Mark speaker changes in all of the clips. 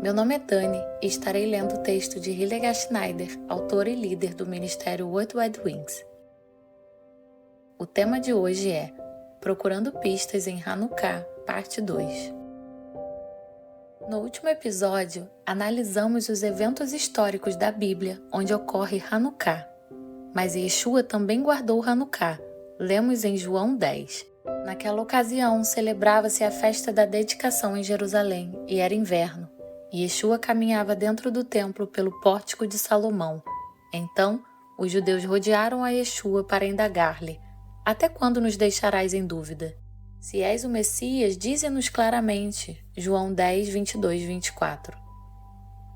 Speaker 1: Meu nome é Dani e estarei lendo o texto de Hildegard Schneider, autora e líder do Ministério World Wide Wings. O tema de hoje é Procurando Pistas em Hanukkah, parte 2. No último episódio, analisamos os eventos históricos da Bíblia onde ocorre Hanukkah. Mas Yeshua também guardou Hanukkah, lemos em João 10. Naquela ocasião, celebrava-se a festa da dedicação em Jerusalém e era inverno. E Yeshua caminhava dentro do templo pelo pórtico de Salomão. Então, os judeus rodearam a Yeshua para indagar-lhe: Até quando nos deixarás em dúvida? Se és o Messias, dize-nos claramente. João 10, 22, 24.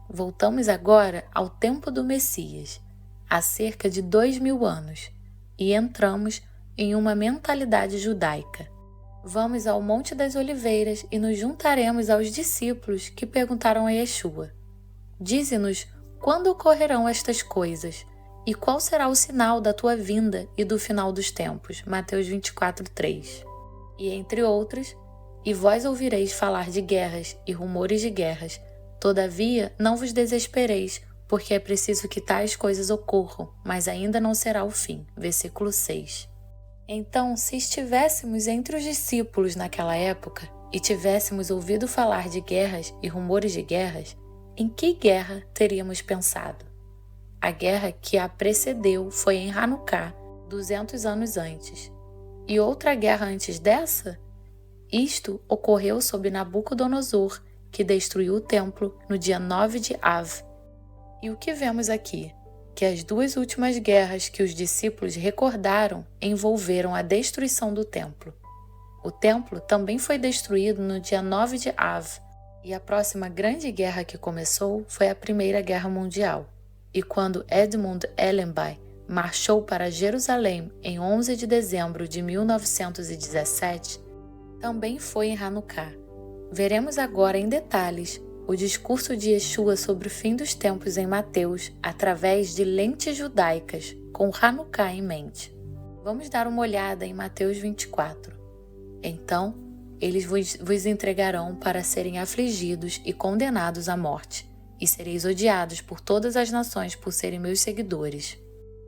Speaker 1: Voltamos agora ao tempo do Messias, há cerca de 2000 anos, e entramos em uma mentalidade judaica. Vamos ao Monte das Oliveiras e nos juntaremos aos discípulos que perguntaram a Yeshua: Dize-nos quando ocorrerão estas coisas e qual será o sinal da tua vinda e do final dos tempos. Mateus 24, 3. E entre outros, e vós ouvireis falar de guerras e rumores de guerras, todavia não vos desespereis, porque é preciso que tais coisas ocorram, mas ainda não será o fim. Versículo 6. Então, se estivéssemos entre os discípulos naquela época e tivéssemos ouvido falar de guerras e rumores de guerras, em que guerra teríamos pensado? A guerra que a precedeu foi em Hanukkah, 200 anos antes. E outra guerra antes dessa? Isto ocorreu sob Nabucodonosor, que destruiu o templo no dia 9 de Av. E o que vemos aqui? Que as duas últimas guerras que os discípulos recordaram envolveram a destruição do templo. O templo também foi destruído no dia 9 de Av, e a próxima grande guerra que começou foi a Primeira Guerra Mundial. E quando Edmund Allenby marchou para Jerusalém em 11 de dezembro de 1917, também foi em Hanukkah. Veremos agora em detalhes o discurso de Yeshua sobre o fim dos tempos em Mateus através de lentes judaicas, com Hanukkah em mente. Vamos dar uma olhada em Mateus 24. Então, eles vos entregarão para serem afligidos e condenados à morte, e sereis odiados por todas as nações por serem meus seguidores.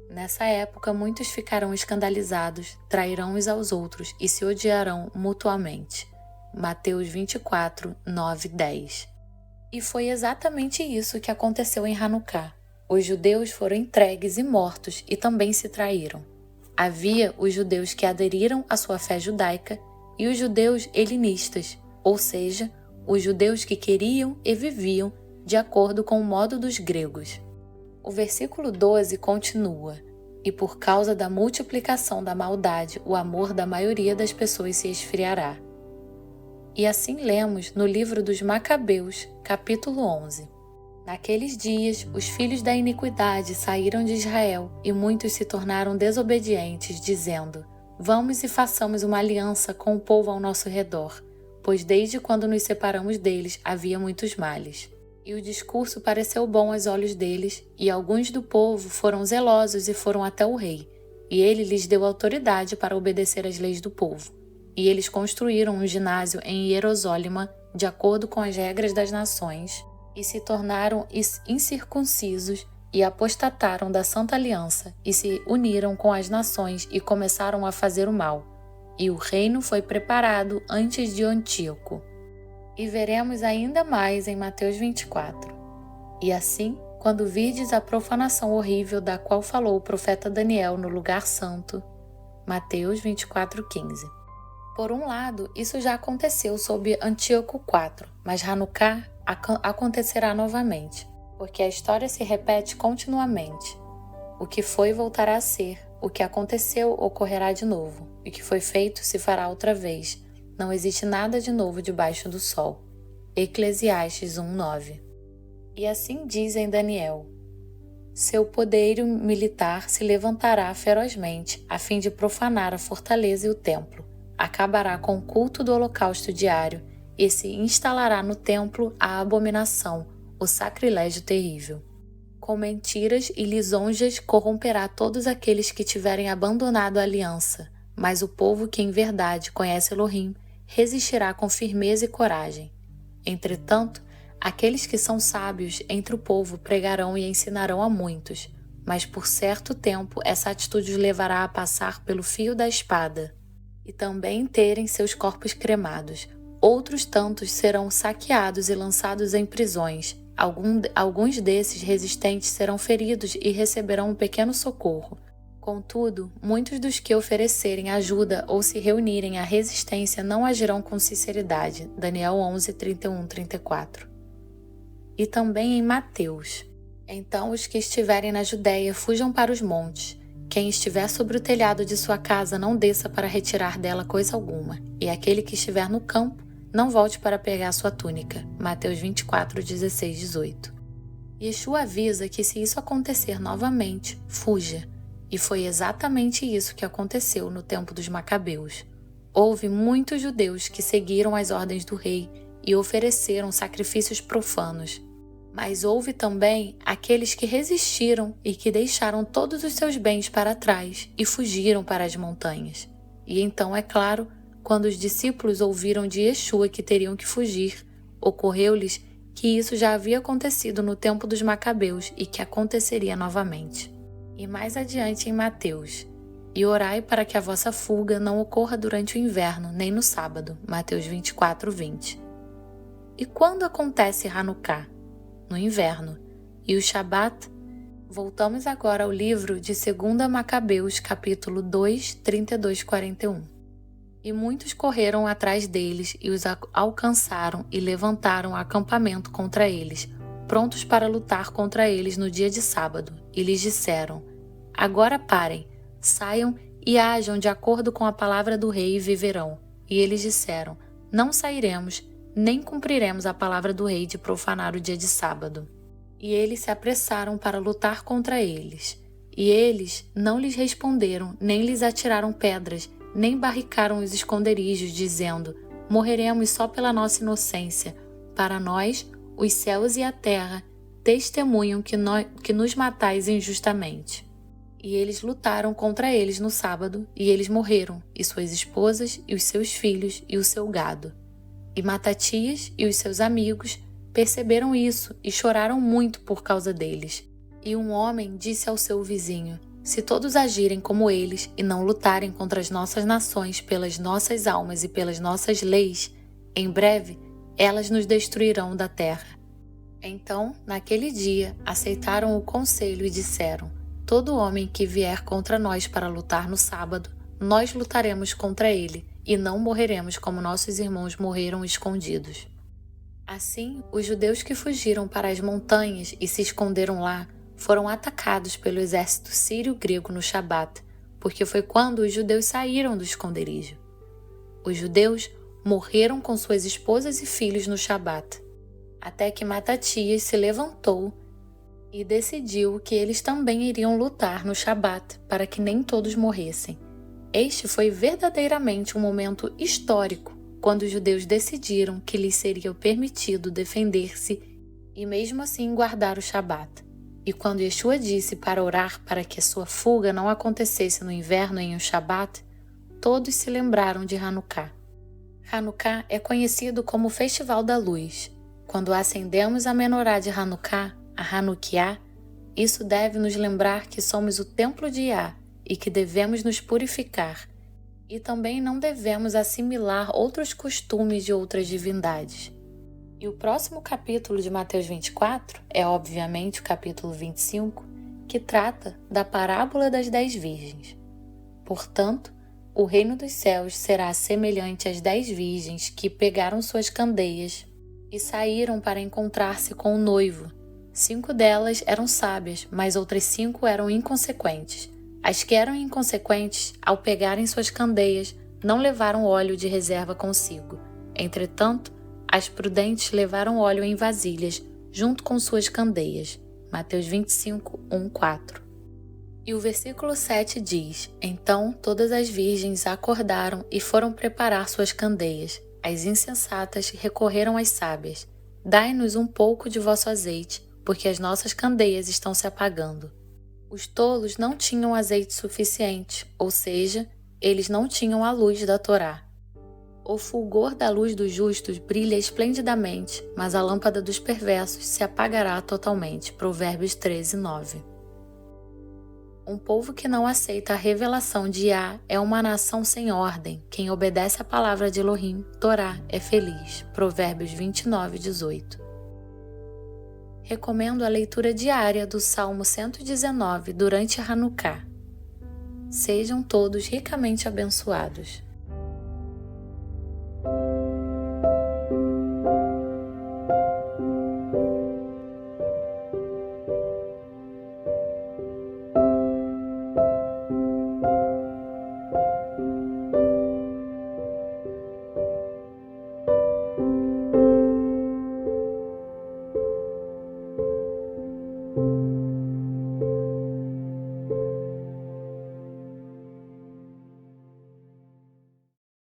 Speaker 1: Nessa época, muitos ficarão escandalizados, trairão uns aos outros e se odiarão mutuamente. Mateus 24, 9, 10. E foi exatamente isso que aconteceu em Hanukkah. Os judeus foram entregues e mortos e também se traíram. Havia os judeus que aderiram à sua fé judaica e os judeus helenistas, ou seja, os judeus que queriam e viviam de acordo com o modo dos gregos. O versículo 12 continua: E por causa da multiplicação da maldade, o amor da maioria das pessoas se esfriará. E assim lemos no livro dos Macabeus, capítulo 11. Naqueles dias, os filhos da iniquidade saíram de Israel e muitos se tornaram desobedientes, dizendo: Vamos e façamos uma aliança com o povo ao nosso redor, pois desde quando nos separamos deles havia muitos males. E o discurso pareceu bom aos olhos deles, e alguns do povo foram zelosos e foram até o rei, e ele lhes deu autoridade para obedecer às leis do povo. E eles construíram um ginásio em Hierosólima, de acordo com as regras das nações, e se tornaram incircuncisos e apostataram da Santa Aliança, e se uniram com as nações e começaram a fazer o mal. E o reino foi preparado antes de Antíoco. E veremos ainda mais em Mateus 24. E assim, quando virdes a profanação horrível da qual falou o profeta Daniel no lugar santo, Mateus 24, 15. Por um lado, isso já aconteceu sob Antíoco IV, mas Hanukkah acontecerá novamente, porque a história se repete continuamente. O que foi voltará a ser, o que aconteceu ocorrerá de novo, e o que foi feito se fará outra vez. Não existe nada de novo debaixo do sol. Eclesiastes 1:9. E assim diz em Daniel: Seu poderio militar se levantará ferozmente, a fim de profanar a fortaleza e o templo. Acabará com o culto do holocausto diário e se instalará no templo a abominação, o sacrilégio terrível. Com mentiras e lisonjas corromperá todos aqueles que tiverem abandonado a aliança, mas o povo que em verdade conhece Elohim resistirá com firmeza e coragem. Entretanto, aqueles que são sábios entre o povo pregarão e ensinarão a muitos, mas por certo tempo essa atitude os levará a passar pelo fio da espada e também terem seus corpos cremados. Outros tantos serão saqueados e lançados em prisões. Alguns desses resistentes serão feridos e receberão um pequeno socorro. Contudo, muitos dos que oferecerem ajuda ou se reunirem à resistência não agirão com sinceridade. Daniel 11, 31, 34. E também em Mateus. Então os que estiverem na Judéia fujam para os montes. Quem estiver sobre o telhado de sua casa não desça para retirar dela coisa alguma. E aquele que estiver no campo não volte para pegar sua túnica. Mateus 24, 16, 18. Yeshua avisa que se isso acontecer novamente, fuja. E foi exatamente isso que aconteceu no tempo dos Macabeus. Houve muitos judeus que seguiram as ordens do rei e ofereceram sacrifícios profanos. Mas houve também aqueles que resistiram e que deixaram todos os seus bens para trás e fugiram para as montanhas. E então, é claro, quando os discípulos ouviram de Yeshua que teriam que fugir, ocorreu-lhes que isso já havia acontecido no tempo dos Macabeus e que aconteceria novamente. E mais adiante em Mateus: e orai para que a vossa fuga não ocorra durante o inverno, nem no sábado. Mateus 24, 20. E quando acontece Hanukkah? No inverno. E o Shabat? Voltamos agora ao livro de 2 Macabeus, capítulo 2, 32, 41. E muitos correram atrás deles e os alcançaram e levantaram acampamento contra eles, prontos para lutar contra eles no dia de sábado. E lhes disseram: agora parem, saiam e ajam de acordo com a palavra do rei e viverão. E eles disseram: não sairemos, nem cumpriremos a palavra do rei de profanar o dia de sábado. E eles se apressaram para lutar contra eles. E eles não lhes responderam, nem lhes atiraram pedras, nem barricaram os esconderijos, dizendo: morreremos só pela nossa inocência. Para nós, os céus e a terra testemunham que nos matais injustamente. E eles lutaram contra eles no sábado, e eles morreram, e suas esposas, e os seus filhos, e o seu gado. E Matatias e os seus amigos perceberam isso e choraram muito por causa deles. E um homem disse ao seu vizinho: se todos agirem como eles e não lutarem contra as nossas nações pelas nossas almas e pelas nossas leis, em breve elas nos destruirão da terra. Então, naquele dia, aceitaram o conselho e disseram: todo homem que vier contra nós para lutar no sábado, nós lutaremos contra ele, e não morreremos como nossos irmãos morreram escondidos. Assim, os judeus que fugiram para as montanhas e se esconderam lá foram atacados pelo exército sírio-grego no Shabat, porque foi quando os judeus saíram do esconderijo. Os judeus morreram com suas esposas e filhos no Shabat, até que Matatias se levantou e decidiu que eles também iriam lutar no Shabat para que nem todos morressem. Este foi verdadeiramente um momento histórico, quando os judeus decidiram que lhes seria permitido defender-se e mesmo assim guardar o Shabat. E quando Yeshua disse para orar para que a sua fuga não acontecesse no inverno em um Shabat, todos se lembraram de Hanukkah. Hanukkah é conhecido como o Festival da Luz. Quando acendemos a menorá de Hanukkah, a Hanukkah, isso deve nos lembrar que somos o templo de Yah e que devemos nos purificar. E também não devemos assimilar outros costumes de outras divindades. E o próximo capítulo de Mateus 24 é, obviamente, o capítulo 25, que trata da parábola das 10 virgens. Portanto, o reino dos céus será semelhante às 10 virgens que pegaram suas candeias e saíram para encontrar-se com o noivo. 5 delas eram sábias, mas outras 5 eram inconsequentes. As que eram inconsequentes, ao pegarem suas candeias, não levaram óleo de reserva consigo. Entretanto, as prudentes levaram óleo em vasilhas, junto com suas candeias. Mateus 25, 1, 4. E o versículo 7 diz: então todas as virgens acordaram e foram preparar suas candeias. As insensatas recorreram às sábias: dai-nos um pouco de vosso azeite, porque as nossas candeias estão se apagando. Os tolos não tinham azeite suficiente, ou seja, eles não tinham a luz da Torá. O fulgor da luz dos justos brilha esplendidamente, mas a lâmpada dos perversos se apagará totalmente. Provérbios 13, 9. Um povo que não aceita a revelação de Yah é uma nação sem ordem. Quem obedece à palavra de Elohim, Torá, é feliz. Provérbios 29, 18. Recomendo a leitura diária do Salmo 119 durante Hanukkah. Sejam todos ricamente abençoados.